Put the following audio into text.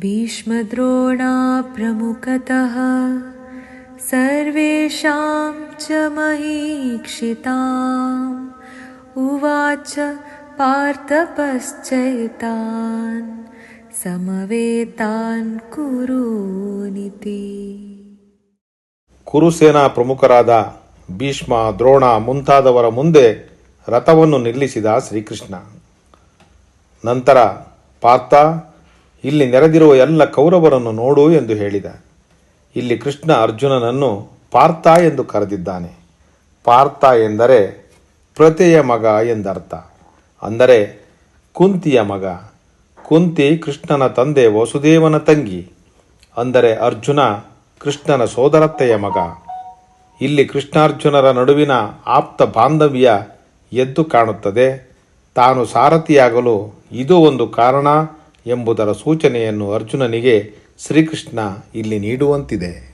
ಭೀಷ್ಮದ್ರೋಣಾ ಪ್ರಮುಖತಃ ಸರ್ವೇಷಾಂ ಚ ಮಹೀಕ್ಷಿತಾಂ ಉವಾಚ ಪಾರ್ಥ ಪಶ್ಚೈತಾನ್ ಸಮವೇತಾನ್ ಕುರುನಿತಿ. ಕುರುಸೇನಾ ಪ್ರಮುಖರಾದ ಭೀಷ್ಮ, ದ್ರೋಣ ಮುಂತಾದವರ ಮುಂದೆ ರಥವನ್ನು ನಿಲ್ಲಿಸಿದ ಶ್ರೀಕೃಷ್ಣ. ನಂತರ ಪಾರ್ಥ, ಇಲ್ಲಿ ನೆರೆದಿರುವ ಎಲ್ಲ ಕೌರವರನ್ನು ನೋಡು ಎಂದು ಹೇಳಿದ. ಇಲ್ಲಿ ಕೃಷ್ಣ ಅರ್ಜುನನನ್ನು ಪಾರ್ಥ ಎಂದು ಕರೆದಿದ್ದಾನೆ. ಪಾರ್ಥ ಎಂದರೆ ಪ್ರತೆಯ ಮಗ ಎಂದರ್ಥ. ಅಂದರೆ ಕುಂತಿಯ ಮಗ. ಕುಂತಿ ಕೃಷ್ಣನ ತಂದೆ ವಸುದೇವನ ತಂಗಿ. ಅಂದರೆ ಅರ್ಜುನ ಕೃಷ್ಣನ ಸೋದರತ್ತೆಯ ಮಗ. ಇಲ್ಲಿ ಕೃಷ್ಣಾರ್ಜುನರ ನಡುವಿನ ಆಪ್ತ ಬಾಂಧವ್ಯ ಎದ್ದು ಕಾಣುತ್ತದೆ. ತಾನು ಸಾರಥಿಯಾಗಲು ಇದು ಒಂದು ಕಾರಣ ಎಂಬುದರ ಸೂಚನೆಯನ್ನು ಅರ್ಜುನನಿಗೆ ಶ್ರೀಕೃಷ್ಣ ಇಲ್ಲಿ ನೀಡುವಂತಿದೆ.